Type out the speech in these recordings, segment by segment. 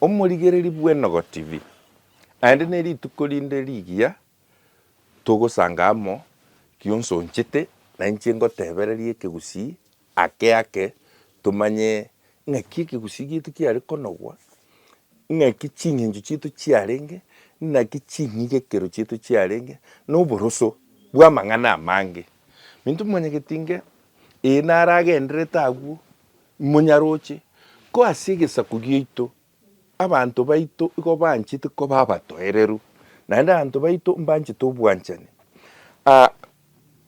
Omurigereri bw'Enogo TV aende ne rituko rinde rigiya togosangamo kionsonchete na inche ngotebereria ekegusii ake tumanye ng'aki ekegusii gitu kiare konogwa, ng'aki ching'encho chiaito chiarenge, naki ching'igekero chiaito chiarenge, na oboroso bwa amang'ana amange. Minto mwanyagetinge nare agenderete abwo monyaroche ko ase egesaku giaito abanto baito igo banchete koba abatoereru naende abanto baito mbanchete obwanchani.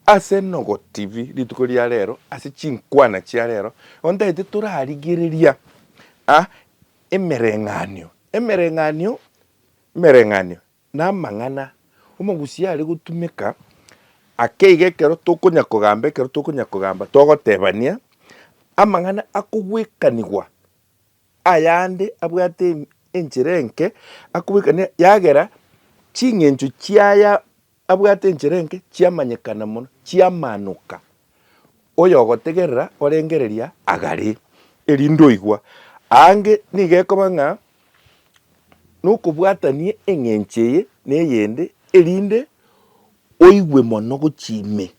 Ase Enogo TV rituko ria rero ase chinkwana chia rero ontaete torarigereria emereng'anio na amang'ana omogusi are gotumeka ake iga ekero tokonyakogamba togotebania amang'ana akogwekanigwa ayande abwate enchera enke akobwekania yagera ching'encho chiaya abwate enchera enke chiamanyekana mono chiamanuka oyo ogotegerera orengereria agare erinde oigwa ange niga ekoba ng'a nokobwatania eng'encho eye na eyende erinde oigwe mono gochia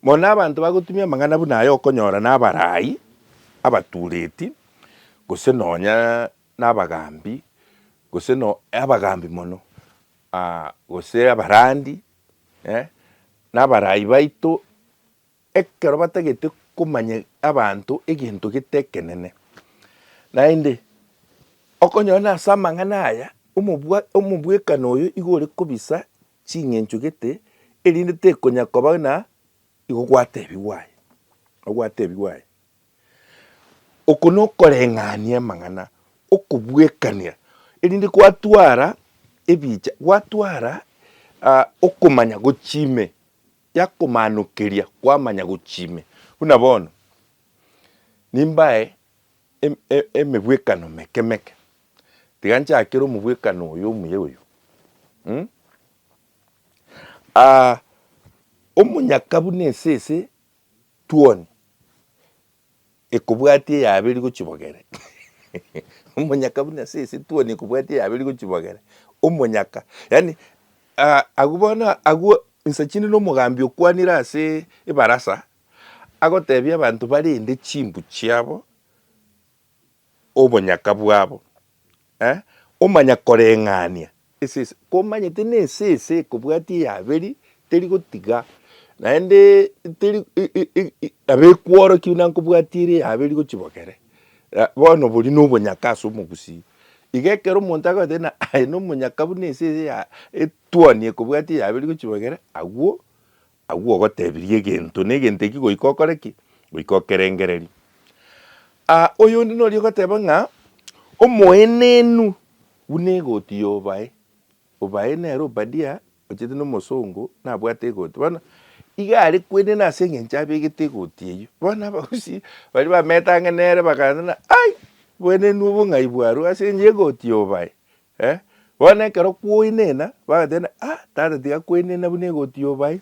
mono abanto bagotumia amang'ana buna aya okonyora na abarai abatureti gose nonya na abagambi gose abagambi mono gose abarandi na abarai baito ekero batagete komanya abanto egento gete ekenene naende okonyora ase amang'ana aya omobwekano oyo igo ore kobisa ching'encho gete erinde tekonya koba na igo gwatebiwa aye. Oko nokoreng'ania amang'ana okobwekania erinde gwatwara ebicha gwatwara okomanya gochia yakomanokeria kwamanya gochia buna bono nimbae emebwekano meke tiga nchakere omobwekano oyo omuya oyo. Omonyaka buna esese twoni ekobwati eyaberi gochibogere omonyaka buna esese twoni ekobwati eyaberi gochibogere omonyaka yaani abwo bono agwo nsa chinde na omogambi okwanire ase ebarasa agotebia abanto barende chimbu chiabo obonyaka bwabo omanya koreng'ania esese komanyete na esese ekobwati eyaberi teri gotiga naende teri nabo ekworokia buna nkobwatire eyaberi gochibogere bono bori na obonyaka ase omogusii iga ekero omonto agoete na aye na omonyaka buna esese etwoni ekobwati eyaberi gochibogere agwo ogotebirie egento na egento eki goika okore ki goika okerengereria. Oyonde nori ogoteba ng'a omoenenu buna egoti ya obae nere Obadia ochete na omosongo nabwate egoti bono iga are kwenena ase eng'encho abegete egoti eywo bono abagusii bari bametang'e nere bakaanana bwenenu obong'ai bwarwa ase engencho ya egoti ya obae bono ekero kwoenena bagoteba tata tiga kwenena buna egoti ya obae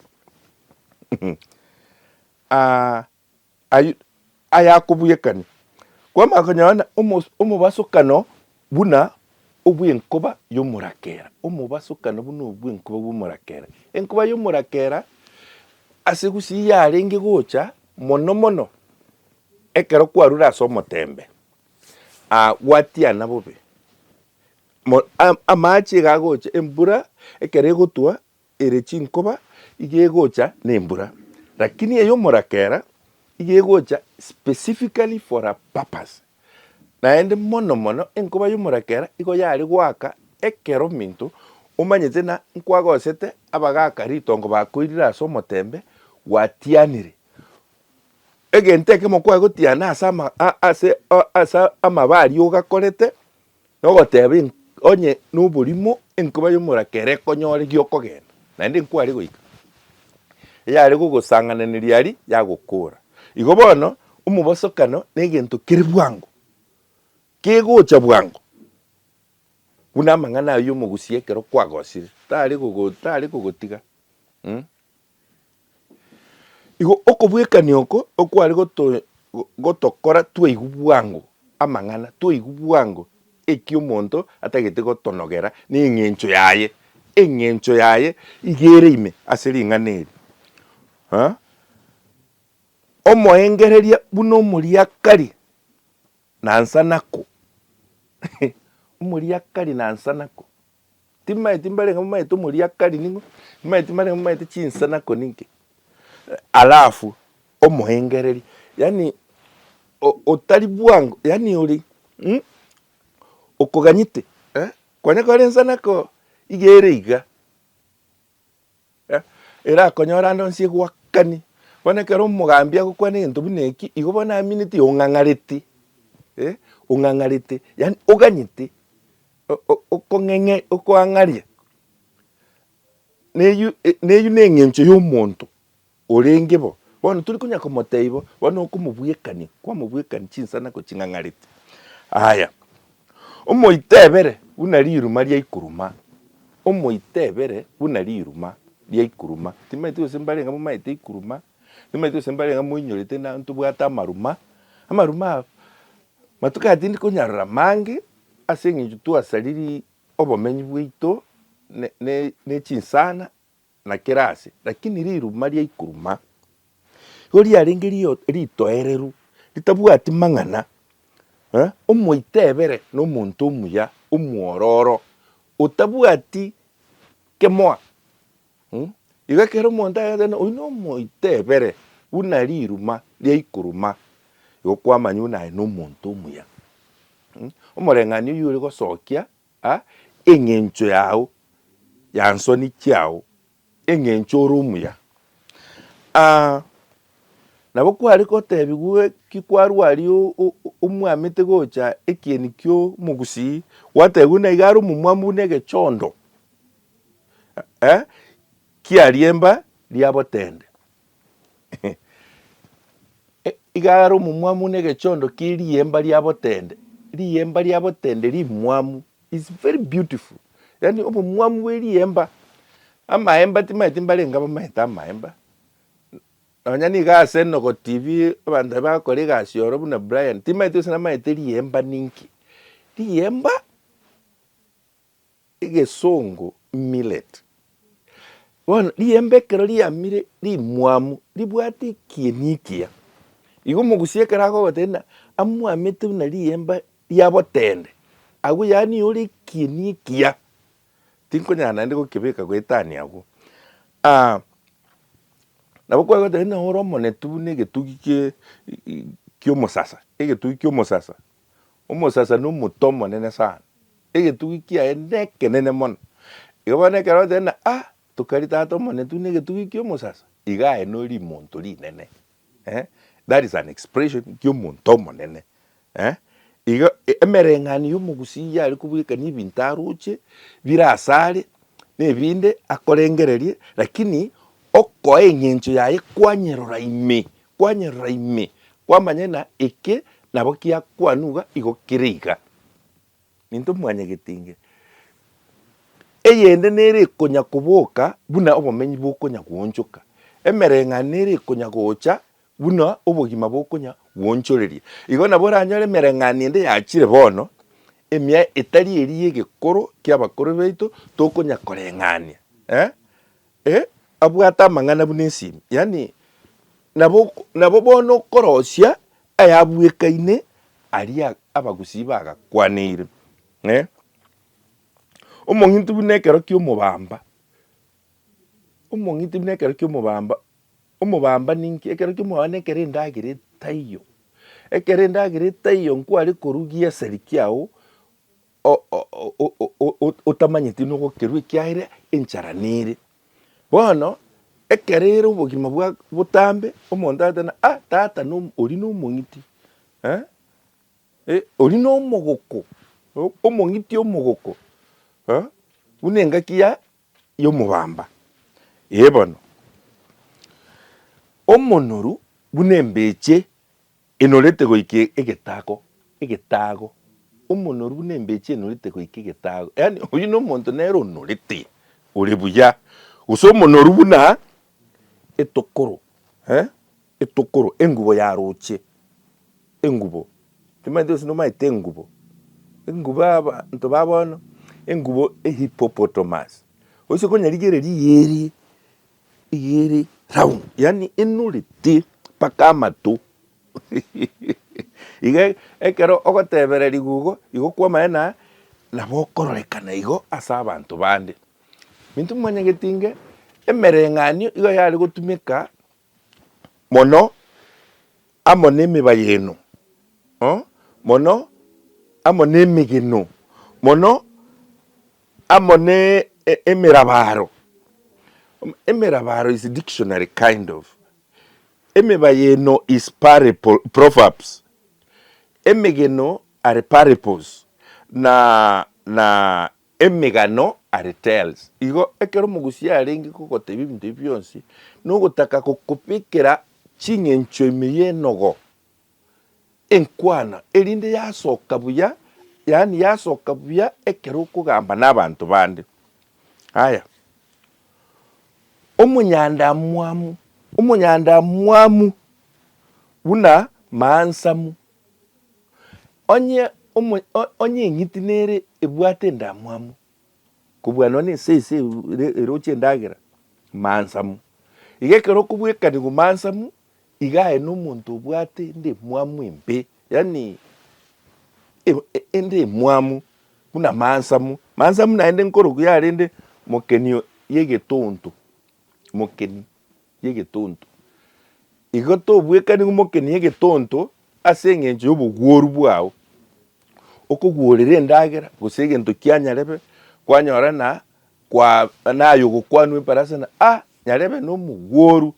aya akobwekania kwamanya konyora omobasokano buna obwenkoba ya omorakera omobasokano buna obwenkoba bwa omorakera enkoba ya omorakera ase gusii yarenge gocha mono ekero kwarure ase omotembe gwatiana bobe amache iga agocha embura ekero egotwa ere chinkoba iga egocha na embura lakini eye omorakera iga egocha specifically for a purpose naende mono enkoba ya omorakera igo yare gwaka ekero minto omanyete na nkwagosete abagaka ritongo bakoirire ase omotembe gwatianire egento ekemo kwagotiana ase amabari ogakorete nogoteba onye na oborimo enkoba ya omorakera ekonyore giokogenda naende nkware goika yare gogosang'ananeria aria yagokora igo bono omobosokano na egento kere bwango kegocha bwango buna amang'ana ya omogusii ekero kwagosire tare kogotiga. Igo okobwekania oko okware gotokora twaigwa bwango amang'ana twaigwa bwango ekio monto atagete gotonogera ni eng'encho yaye igere ime aseri ng'aneri omoengereria buna omoriakari nansanako omoriakari nansanako timaeti mbarenga maete omoriakari ningo maete mbarenga maete chinsanako ninke alafu omoengereria yani otari bwango yani ori okoganyite kwanya kore nsanako igere iga era konyora ndo nsie gwakani bonekera omogambia gokwana egento buna eki igo bona minute ong'ang'arete ong'ang'arete yani oganyete okong'eng'e okoang'aria neyu neng'encho ya omonto orenge bo bono turi konya komoteibo bono okomobwekani kwamobwekani chinsanako ching'ang'arete aya omoitebere buna riruma ria ikuruma omoitebere buna riruma ria ikuruma timaete gose mbarenga momaete ikuruma timaete gose mbarenga moinyorete na ntobwate amaruma abo matuka atindi konyarora mange ase eng'encho twasariri obomenyi bwaito ne chinsana na kerase lakini riruma ria ikuruma igo riarenge ritoereru ritabwati mang'ana omoitebere na omonto omuya omwororo otabwati kemoa iga kero omonto agete oyu na omoitebere buna riruma ria ikuruma igo kwamanya buna aye na omonto omuya omoreng'ani oyo ore gosokia eng'encho yago ya nsoni chiao eng'encho ore omuya nabo kware kotebiwe kikwarwario omwamete gocha ekieni kio mogusii watebiwe na igaro omomwamu na egechondo kiariemba riabotende igaro omomwamu na egechondo kiriemba riabotende rimwamu is very beautiful yani omomwamu bwa eriemba amaemba timaeti mbarenga bamaete amaemba nonya niga ase Enogo TV abanto bakora egasi oro buna Brian timaete gose namaete riemba ninki riemba egesongo millet bono riemba ekero riamire rimwamu ribwate ekieni ekia igo omogusi ekero agogotenda amwamete buna riemba riabotende agwo yani ore ekieni ekia tinkonyara naende gokebeka goetania agwo nabo kwagotenda ore omonetu buna egetugi kia omosasa egetugi kia omosasa omosasa na omoto omonene sana egetugi kiaye nekenene mono igo bono ekero ogotenda tokari tata omonetu buna egetugi kia omosasa iga aye no rimonto rinene that is an expression kia omonto omonene igo emereng'ani ya omogusii yare kobwekania ebinto aroche birasare na ebinde akorengererie lakini okoa eng'encho yaye kwanyerora ime kwamanya na eke nabo kiakwanuga igo kere iga ninto mwanyagetinge eyende nere ekonya koboka buna obomenyi bokonya gwonchoka emereng'ani nere ekonya gocha buna obogima bokonya gwonchoreria igo nabo oranyore emereng'ani ende yachire bono emia etari eri egekoro kia abakoro baito tokonya koreng'ania abwate amang'ana buna esimi yani nabo bono okorosia ayabwekaine aria abagusii bagakwaneire omong'iti buna ekero kia omobamba omobamba ninki ekero kia omobamba ekero endagera etaiyo nkware korugia eseri kiao otamanyeti nogokerwa ekiagera enchara nere bono ekero ere obogima bwa botambe omonto agotenda tata ori na omong'iti ori na omogoko omong'iti omogoko buna engaki ya omobamba bono omonoru buna embeche enorete goika egetago omonoru buna embeche enorete goika egetago yani oyu na omonto nere onorete ore buya gose omonoru buna etokoro engubo yaroche engubo timaete gose nomaete engubo engubaba ntobabono engubo hippopotamus oise konyarigere yeri round yani enurite paka amatu iga ekero ogotebereri gugo igo kwamaena nabo okororekana igo ase abanto bande minto mwanyagetinge emereng'anio igo yare gotumeka mono amo na emibayeno mono amo na emigeno mono amo na emirabaro. Emirabaro is a dictionary kind of. Emibayeno is proverbs. Emigeno are parables. Na emigano are tales. Igo ekero mugusia arengi kugotebi bintu byonsi no gutaka kukupikira chingencho emiyenogo enkwana erinde yasoka buya yani yasoka buya ekero kugamba n'abantu bande. Haya, umunyanda mwamu buna mansamu onye ngitinere ebwate ndamwamu kubwana ne sese eroche ndagira mansamu igekero kubwekani ku mansamu igae n'omuntu obwate nde mwamu embe yani ende mwamu buna mansamu naende nkoro kuyarinde mokeni yegetonto mokeni yegetonto igoto bwekani mokeni yegetonto ase eng'encho y'obogworu bwao okogworera endagera gose egento kianyarebe kwanyora nayo gokwanwa eparase nyarebe n'omogworu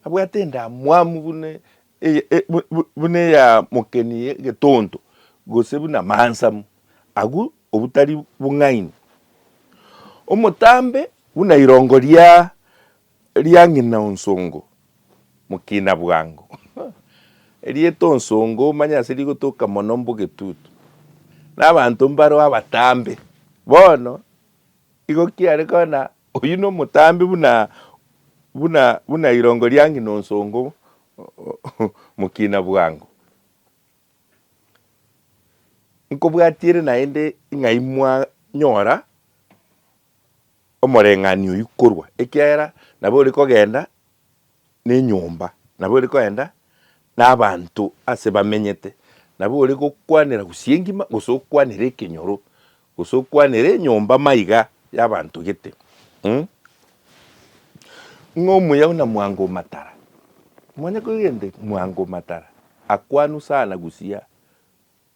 abwate endamwamu bune ya mokeni yegetonto gose buna mansamu agu obutari bung'aini omotambe buna irongo ria ng'ina onsongo mokina bwango erieto onsongo manya se rigotoka mono mbogetutu n'abanto mbaro abatambe bono igo kiare kona oyu no omotambe buna irongo ria ng'ina onsongo mokina bwango nkobwatiere naende ng'ai mwanyora omoreng'ani oyu korwa ekiagera nabo ore kogenda n'enyomba nabo ore kogenda n'abanto ase bamenyete nabo ore gokwanera gusia engima gose okwanera ekenyoro gose okwanera enyomba maiga y'abanto gete ng'omuya buna Mwango Matara mwanya kogende Mwango Matara akwanu sana gusia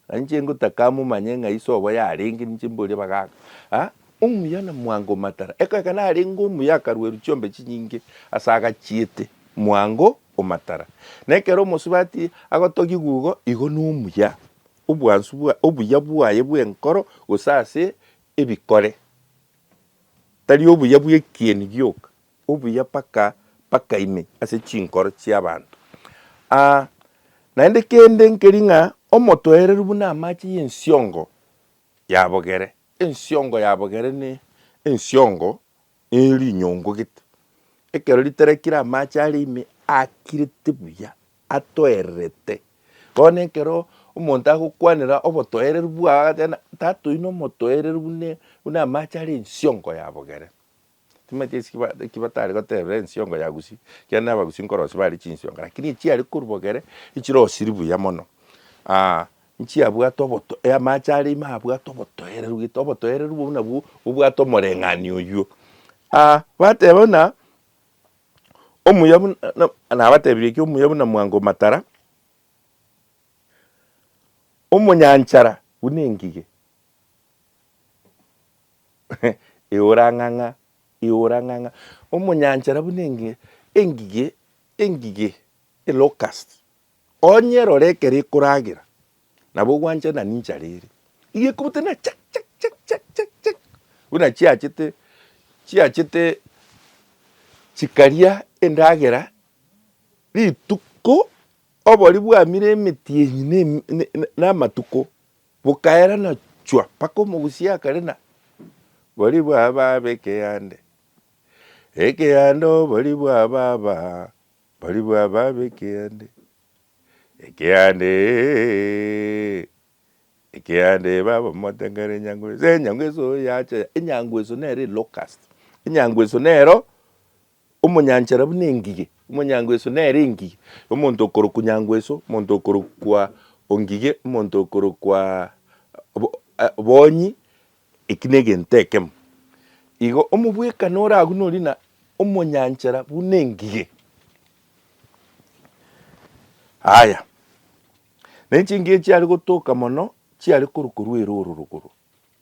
anche ngotaka mumanye ng'ai sobo yarenge ninche mbore bagaga omuya na Mwango Matara eka na arengo omuya akarweru chiombe chinyinge asaga chiete Mwango Matara nekero omosubati agotogi gugo igo n'omuya obwansu obuya bwaye bwenkoro gose ase ebikore tari obuya bwekieni gioka obuya paka ime ase chinkoro chiabantu naende kende nkeri omotoereru buna amache y'ensiongo yabogere ensiongo yabogere ne ensiongo erinyongo gete ekero riterekire amache ari ime akirete buya atoerete bono ekero omonto agokwanera obotoereru bwago tena tatoine omotoereru buna amache ari ensiongo yabogere timanyete kibatare gotebera ensiongo ya gusii kiana abagusi nkorosi bari chinsiongo lakini chiare korubogere ichirosiri buya mono nchiabwate amache ari ime abwate obotoereru gete obotoereru buna obwate omoreng'ani oywo bateba buna omuya buna nabatebirie ki omuya buna Mwango Matara omonyanchara buna engige eorang'ang'a omonyanchara buna engige elocust onyerore ekero ekoragira nabo gwancha na nincha rere igekobute na chak buna chiachete chikaria endagera rituko obori bwamire emetienyi n'amatuko bukaera na chwa paka omogusia akarena bori bwaba ekeyande bori bwaba ekeyande ikiande baba motengere nyangweso yacha inyangweso nere locust inyangweso nero umunyanchara bunengige umunyangweso nere ingige umuntu okoro kunyangweso umuntu okoro kwa ongige umuntu okoro kwa bonyi ikinege ntekemo igo omubweka nora agunori na umunyanchara bunengige. Haya nechingie chiari gotoka mono chiari korukuru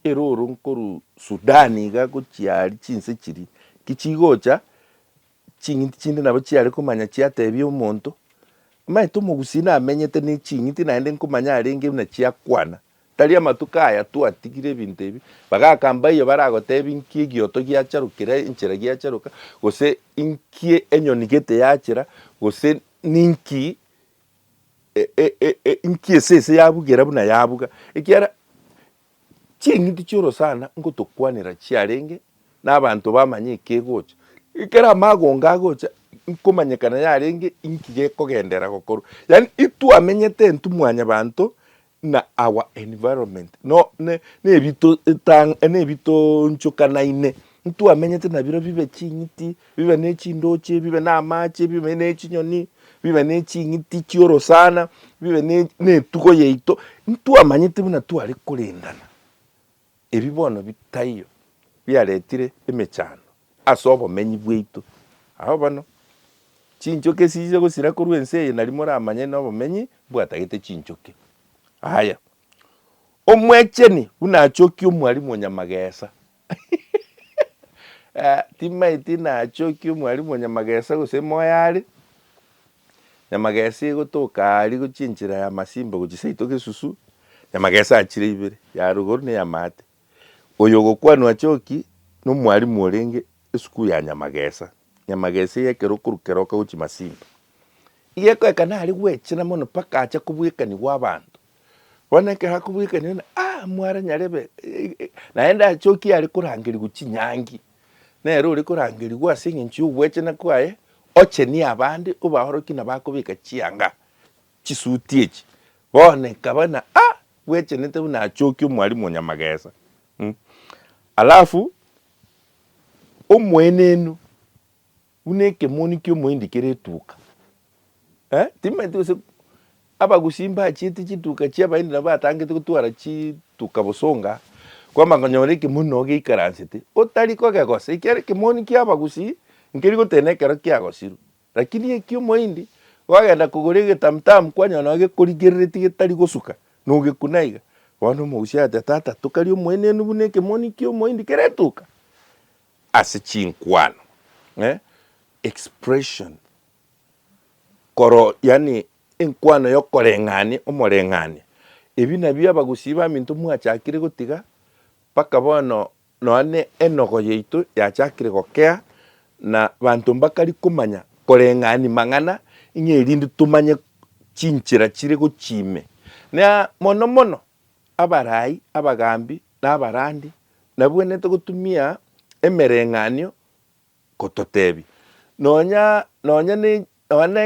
eroro nkoru Sudani gago chiari chinse chiri kichigocha chingiti chinde nabo chiari komanya chiatebia omonto maito mogusina amenyete ne chingiti naende nkomanya arenge na chiakwana tari amatuka aya twatigire ebinto ebi bagakamba iyo baragotebi inki egioto giacharukire enchera giacharuka gose inki enyoni gete yachera gose ninki inki esese yabugera buna yabuga ekiara chingiti choro sana ngotokwanira chiarenge n'abantu bamanye ekegocha ikera magonga agocha nkomanyekana yarenge inki gekogendera gokoro yani itwamenyete ntumwanya bantu na our environment no nebito nchukanaine ntwamenyete na biro bibe chingiti bibe nechindoche bibe namache bibe nechinyoni bibe nechingiti chioro sana bibe netugo yeito ntwamanyete buna twari kurindana ebibono bitayo biaretire emechano ase obomenyi bwaitu aho bano chinchoke size gosira korwa ense nari moramanye nobomenyi bwatagete chinchoke. Haya omwecheni unachoki omwalimu Nyamagesa timaiti nachoki omwalimu Nyamagesa gose moyari Nyamagesa gotoka ari gochinchira ya masimba gochisaito gesusu Nyamagesa achire ibere ya ruguru ne yamate oyo gokwanwa choki no mwalimu orenge esukuru ya Nyamagesa yekero kurukeroka gochi masimba igeko ekana ari gwechena mono paka acha kubwekani gwabantu boneke hakubwekani mwara nyarebe naenda choki ari kurangiri guchinyangi nero uri kurangiri gwase nginchi ugwechena kwaye ocheni abandi ubahoroki nabakubika chianga chisutiechi boneka bana gwechenete buna choki omwalimu Nyamagesa. Alafu omwenenu uneke moniki omwindikire etuka timaite abagusimba chiti chituka chiabaindi nabo atangete gutwara chituka busonga kwamba ngonyoreke muno geikaransete otariko gegose ikere kimoni kiabagusi nkeri gotenekero kiagosiru lakini ekio moindi wagenda kugurege tamtam kwanya noge kurigereti getari gosuka noge kunaiga wano mogusiate tata tukari omwenenu buneke moniki omoindi keretuka ase chinkwano expression koro yani enkwano yokoreng'ani omoreng'ani ebi nabio abagusiba minto mwachakire gotiga paka bono noane enogo yeito yachakire gokea na bantu mbakari kumanya koreng'ani mang'ana ing'erinde tumanye chinchira chire gochime na mono abarai abagambi n'abarandi nabwenete gotumia emereng'anio kototebi nonya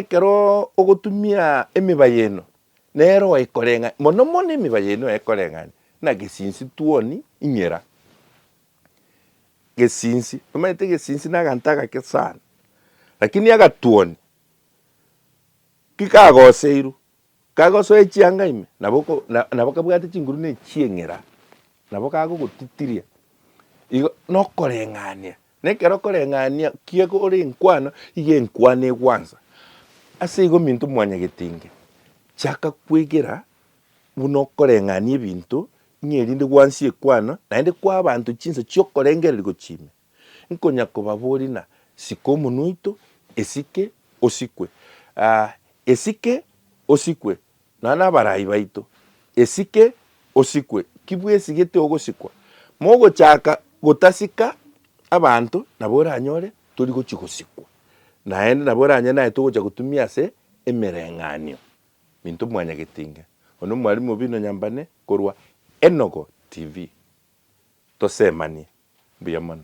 kero ogotumia emibayeno nero ekorenga mono emibayeno ekoreng'ani na gesinsi tuoni ing'era gesinsi omaete gesinsi nagantaga ke sana lakini agatuoni kikagoseiru kagosoe chianga ime nabo kabwate chinguru ne chieng'era nabo kagogotitiria igo nokoreng'ania nekero koreng'ania kiego ore enkwano ige enkwano egwanza ase igo minto mwanya getinge chaka kwegera buno koreng'ania ebinto ng'erinde gwansi ekwano naende kwa abantu chinsa chiokorengereri gochime nkonya kobabori na siko omonuito esike osikwe esike osikwe nana abarai baito esike osikwe kibwesigete ogosikwa mogochaka gotasika abantu nabo oranyore tori gochigosikwa naende nabo oranye naye togocha gotumia ase emereng'anio minto mwanya getinge ono mwalimu Bino Nyambane korwa Enogo TV tosemanie mbuya mono.